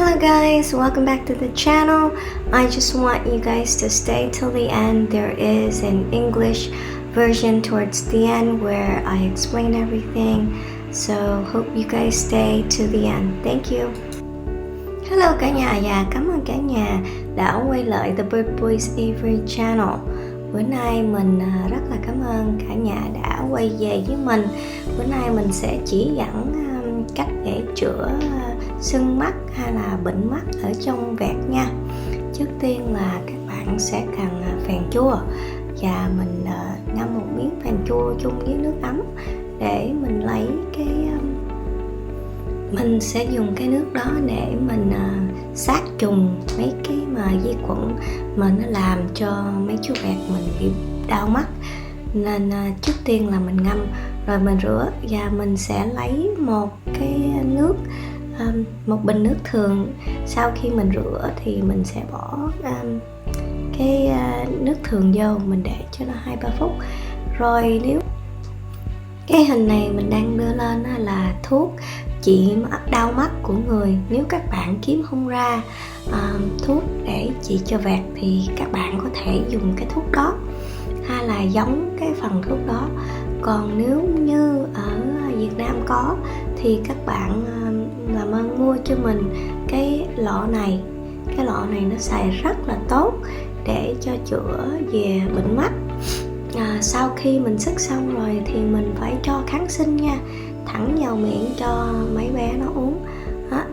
Hello guys, welcome back to the channel. I just want you guys to stay till the end. There is an English version towards the end where I explain everything. So hope you guys stay to the end. Thank you. Hello cả nhà và cảm ơn cả nhà đã quay lại The Boyz Aviary channel. Bữa nay mình rất là cảm ơn cả nhà đã quay về với mình. Bữa nay mình sẽ chỉ dẫn cách để chữa sưng mắt hay là bệnh mắt ở trong vẹt nha. Trước tiên là các bạn sẽ cần phèn chua và mình ngâm một miếng phèn chua chung với nước ấm để mình lấy cái mình sẽ dùng cái nước đó để mình sát trùng mấy cái mà vi khuẩn mà nó làm cho mấy chú vẹt mình bị đau mắt. Nên trước tiên là mình ngâm rồi mình rửa và mình sẽ lấy một cái nước, một bình nước thường. Sau khi mình rửa thì mình sẽ bỏ cái nước thường vô, mình để cho nó 2-3 phút. Rồi nếu cái hình này mình đang đưa lên là thuốc trị đau mắt của người. Nếu các bạn kiếm không ra thuốc để trị cho vẹt thì các bạn có thể dùng cái thuốc đó hay là giống cái phần thuốc đó. Còn nếu như ở Việt Nam có thì các bạn làm ơn mua cho mình cái lọ này. Cái lọ này nó xài rất là tốt để cho chữa về bệnh mắt. Sau khi mình xức xong rồi thì mình phải cho kháng sinh nha, thẳng vào miệng cho mấy bé nó uống.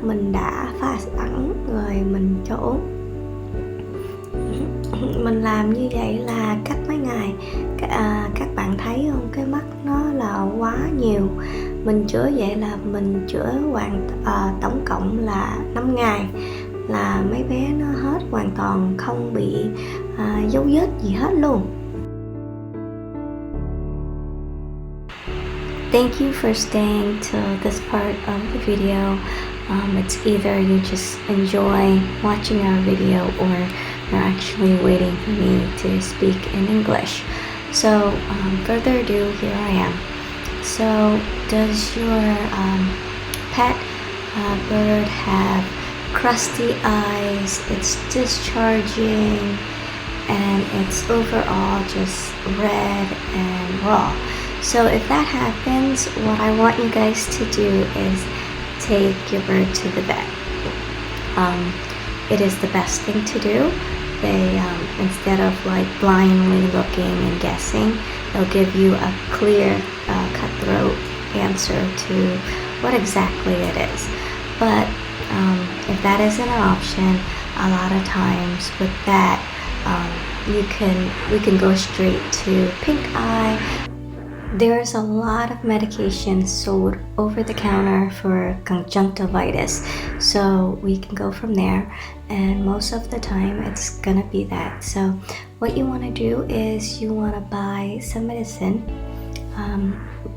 Mình đã pha sẵn rồi mình cho uống. Mình làm như vậy là cách mấy ngày. Các bạn thấy không, cái mắt nó là quá nhiều. Mình chữa vậy là mình chữa tổng cộng là 5 ngày là mấy bé nó hết hoàn toàn, không bị dấu vết gì hết luôn. Thank you for staying till this part of the video. It's either you just enjoy watching our video or you're actually waiting for me to speak in English. So further ado, here I am. So does your pet bird have crusty eyes, it's discharging, and it's overall just red and raw? So if that happens, what I want you guys to do is take your bird to the vet. It is the best thing to do. They instead of like blindly looking and guessing, they'll give you a clear cutthroat answer to what exactly it is. But if that isn't an option, a lot of times with that we can go straight to pink eye. There's a lot of medication sold over the counter for conjunctivitis, so we can go from there, and most of the time it's gonna be that. So what you want to do is you want to buy some medicine.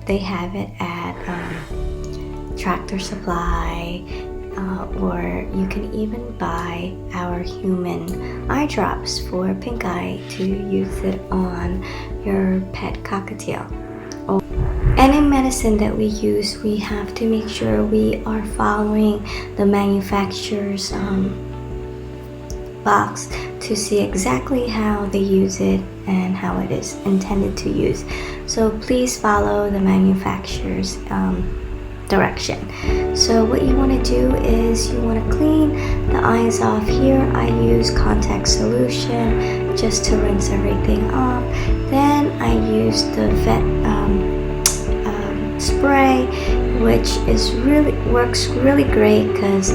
They have it at Tractor Supply, or you can even buy our human eye drops for pink eye to use it on your pet cockatiel. Any medicine that we use, we have to make sure we are following the manufacturer's box to see exactly how they use it and how it is intended to use. So please follow the manufacturer's direction. So what you want to do is you want to clean the eyes off. Here I use contact solution just to rinse everything off. Then I use the vet spray, which works really great because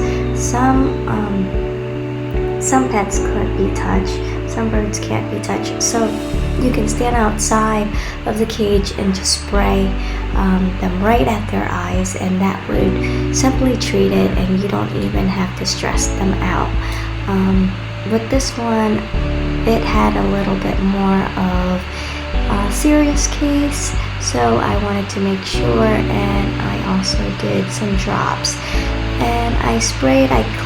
some pets can't be touched, some birds can't be touched. So you can stand outside of the cage and just spray them right at their eyes, and that would simply treat it, and you don't even have to stress them out. With this one, it had a little bit more of a serious case, so I wanted to make sure, and I also did some drops, and I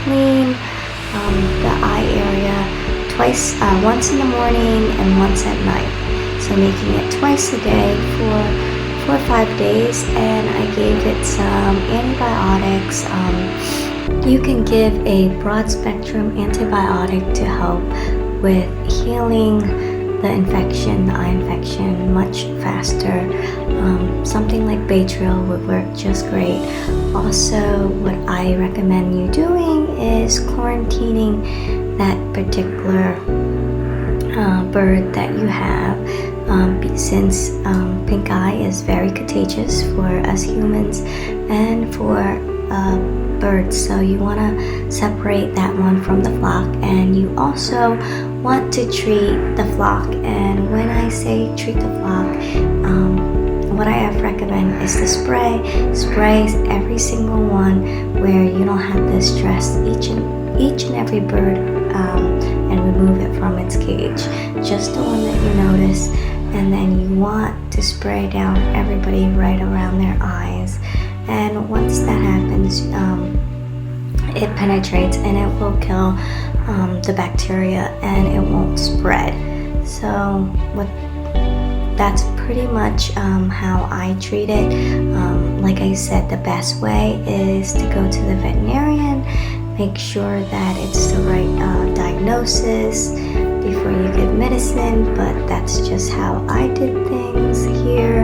cleaned the eye area once in the morning and once at night, so making it twice a day for 4 or 5 days. And I gave it some antibiotics, You can give a broad spectrum antibiotic to help with healing the infection, the eye infection, much faster. Something like Baytril would work just great. Also, what I recommend you doing is quarantining that particular bird that you have, since pink eye is very contagious for us humans and for birds. So you want to separate that one from the flock, and you also want to treat the flock. And when I say treat the flock, what I have recommend is to spray every single one where you don't have to stress each and every bird and remove it from its cage, just the one that you notice. And then you want to spray down everybody right around their eyes, and once that happens, it penetrates and it will kill the bacteria and it won't spread. So that's pretty much how I treat it. Like I said, the best way is to go to the veterinarian, make sure that it's the right diagnosis before you give medicine. But that's just how I do things here,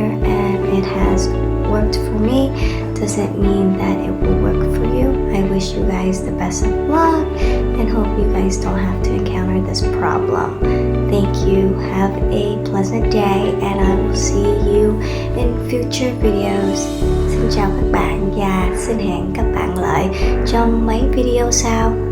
and it has worked for me. Doesn't mean that it will work for you. I wish you guys the best of luck and hope you guys don't have to encounter this problem. Thank you. Have a pleasant day, and I will see you in future videos. Xin chào các bạn và xin hẹn các bạn lại trong mấy video sau.